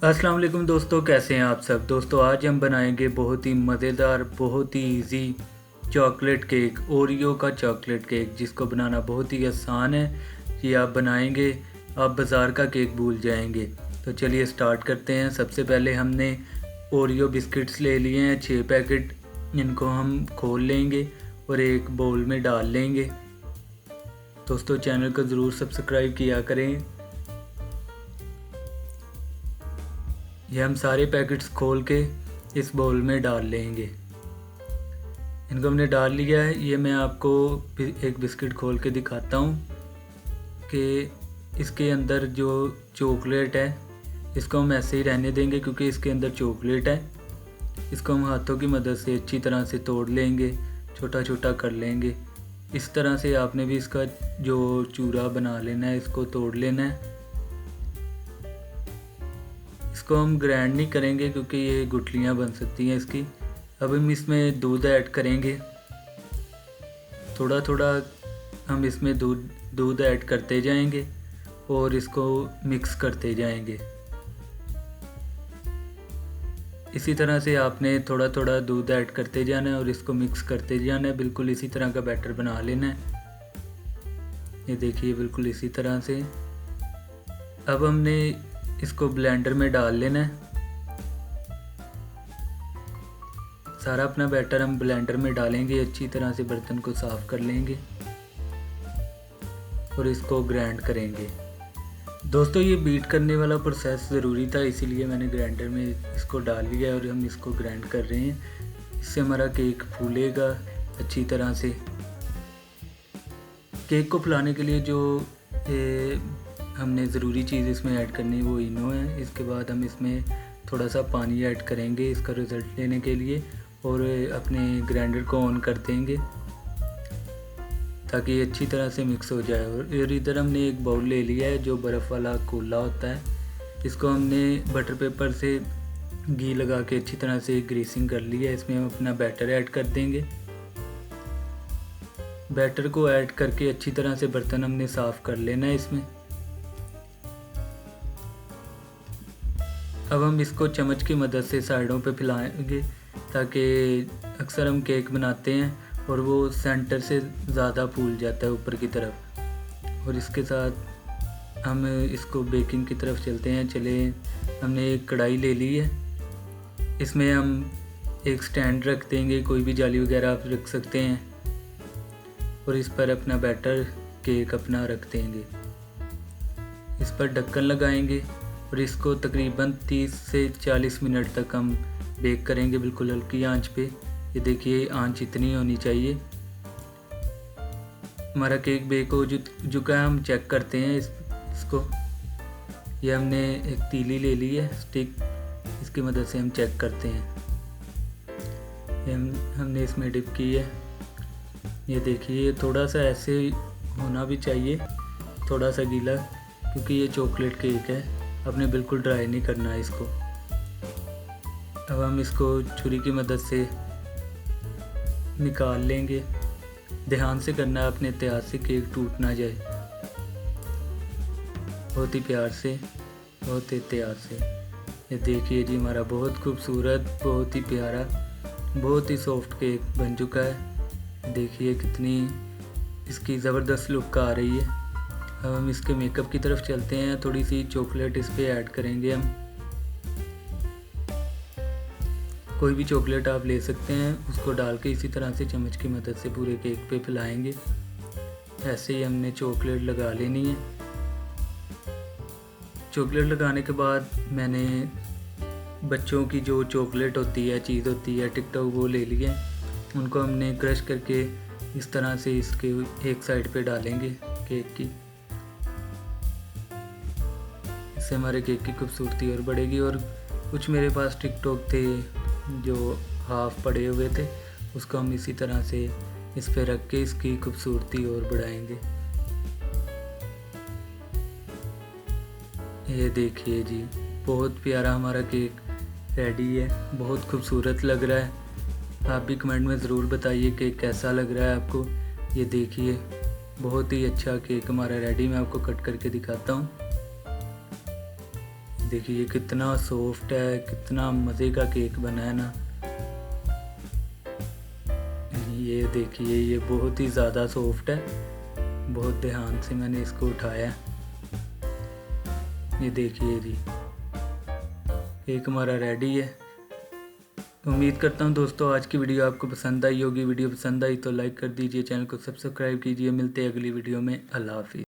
अस्सलाम वालेकुम दोस्तों, कैसे हैं आप सब। दोस्तों आज हम बनाएंगे बहुत ही मज़ेदार, बहुत ही इजी चॉकलेट केक, ओरियो का चॉकलेट केक, जिसको बनाना बहुत ही आसान है। ये आप बनाएंगे, आप बाज़ार का केक भूल जाएंगे। तो चलिए स्टार्ट करते हैं। सबसे पहले हमने ओरियो बिस्किट्स ले लिए हैं 6 पैकेट। इनको हम खोल लेंगे और एक बाउल में डाल लेंगे। दोस्तों चैनल को ज़रूर सब्सक्राइब किया करें। ये हम सारे पैकेट्स खोल के इस बाउल में डाल लेंगे। इनको हमने डाल लिया है। ये मैं आपको एक बिस्किट खोल के दिखाता हूँ कि इसके अंदर जो चॉकलेट है इसको हम ऐसे ही रहने देंगे, क्योंकि इसके अंदर चॉकलेट है। इसको हम हाथों की मदद से अच्छी तरह से तोड़ लेंगे, छोटा छोटा कर लेंगे। इस तरह से आपने भी इसका जो चूरा बना लेना है, इसको तोड़ लेना है। इसको हम ग्राइंड नहीं करेंगे क्योंकि ये गुठलियाँ बन सकती हैं इसकी। अब हम इसमें दूध ऐड करेंगे। थोड़ा थोड़ा हम इसमें दूध ऐड करते जाएंगे और इसको मिक्स करते जाएंगे। इसी तरह से आपने थोड़ा थोड़ा दूध ऐड करते जाना है और इसको मिक्स करते जाना है। बिल्कुल इसी तरह का बैटर बना लेना है। ये देखिए बिल्कुल इसी तरह से। अब हमने इसको ब्लेंडर में डाल लेना है। सारा अपना बैटर हम ब्लेंडर में डालेंगे, अच्छी तरह से बर्तन को साफ़ कर लेंगे और इसको ग्राइंड करेंगे। दोस्तों ये बीट करने वाला प्रोसेस ज़रूरी था, इसीलिए मैंने ग्राइंडर में इसको डाल लिया है और हम इसको ग्राइंड कर रहे हैं। इससे हमारा केक फूलेगा अच्छी तरह से। केक को फुलाने के लिए जो हमने ज़रूरी चीज़ इसमें ऐड करनी है वो इनो है। इसके बाद हम इसमें थोड़ा सा पानी ऐड करेंगे इसका रिज़ल्ट लेने के लिए, और अपने ग्राइंडर को ऑन कर देंगे ताकि ये अच्छी तरह से मिक्स हो जाए। और इधर हमने एक बाउल ले लिया है जो बर्फ़ वाला कोला होता है। इसको हमने बटर पेपर से घी लगा के अच्छी तरह से ग्रीसिंग कर लिया है। इसमें हम अपना बैटर ऐड कर देंगे। बैटर को ऐड करके अच्छी तरह से बर्तन हमने साफ़ कर लेना है इसमें। अब हम इसको चम्मच की मदद से साइडों पे फैलाएंगे, ताकि अक्सर हम केक बनाते हैं और वो सेंटर से ज़्यादा फूल जाता है ऊपर की तरफ। और इसके साथ हम इसको बेकिंग की तरफ चलते हैं। चले, हमने एक कढ़ाई ले ली है। इसमें हम एक स्टैंड रख देंगे, कोई भी जाली वगैरह आप रख सकते हैं, और इस पर अपना बैटर केक अपना रख देंगे। इस पर ढक्कन लगाएंगे और इसको तकरीबन 30 से 40 मिनट तक हम बेक करेंगे, बिल्कुल हल्की आंच पे। ये देखिए आंच इतनी होनी चाहिए। हमारा केक बेक हो चुका है। हम चेक करते हैं इसको। ये हमने एक तीली ले ली है, स्टिक, इसकी मदद से हम चेक करते हैं। ये हमने इसमें डिप की है। ये देखिए थोड़ा सा ऐसे होना भी चाहिए, थोड़ा सा गीला, क्योंकि ये चॉकलेट केक है। आपने बिल्कुल ड्राई नहीं करना है इसको। अब हम इसको छुरी की मदद से निकाल लेंगे। ध्यान से करना है अपने एहतियात से, केक टूट ना जाए। बहुत ही प्यार से, बहुत एहतियात से। ये देखिए जी हमारा बहुत खूबसूरत, बहुत ही प्यारा, बहुत ही सॉफ्ट केक बन चुका है। देखिए कितनी इसकी ज़बरदस्त लुक आ रही है। अब हम इसके मेकअप की तरफ चलते हैं। थोड़ी सी चॉकलेट इस पे ऐड करेंगे हम। कोई भी चॉकलेट आप ले सकते हैं, उसको डाल के इसी तरह से चम्मच की मदद से पूरे केक पे फैलाएंगे। ऐसे ही हमने चॉकलेट लगा लेनी है। चॉकलेट लगाने के बाद मैंने बच्चों की जो चॉकलेट होती है, चीज़ होती है, टिकटॉक, वो ले लिए। उनको हमने क्रश करके इस तरह से इसके एक साइड पे डालेंगे केक की। इससे हमारे केक की खूबसूरती और बढ़ेगी। और कुछ मेरे पास टिकटॉक थे जो हाफ पड़े हुए थे, उसको हम इसी तरह से इस पे रख के इसकी खूबसूरती और बढ़ाएंगे। ये देखिए जी बहुत प्यारा हमारा केक रेडी है, बहुत खूबसूरत लग रहा है। आप भी कमेंट में ज़रूर बताइए कि कैसा लग रहा है आपको। ये देखिए बहुत ही अच्छा केक हमारा रेडी। मैं आपको कट करके दिखाता हूँ। देखिए ये कितना सॉफ्ट है, कितना मज़े का केक बना है ना। ये देखिए ये बहुत ही ज़्यादा सॉफ्ट है, बहुत ध्यान से मैंने इसको उठाया है। ये देखिए जी, केक हमारा रेडी है। उम्मीद करता हूँ दोस्तों आज की वीडियो आपको पसंद आई होगी। वीडियो पसंद आई तो लाइक कर दीजिए, चैनल को सब्सक्राइब कीजिए। मिलते हैं अगली वीडियो में। अल्लाह हाफिज़।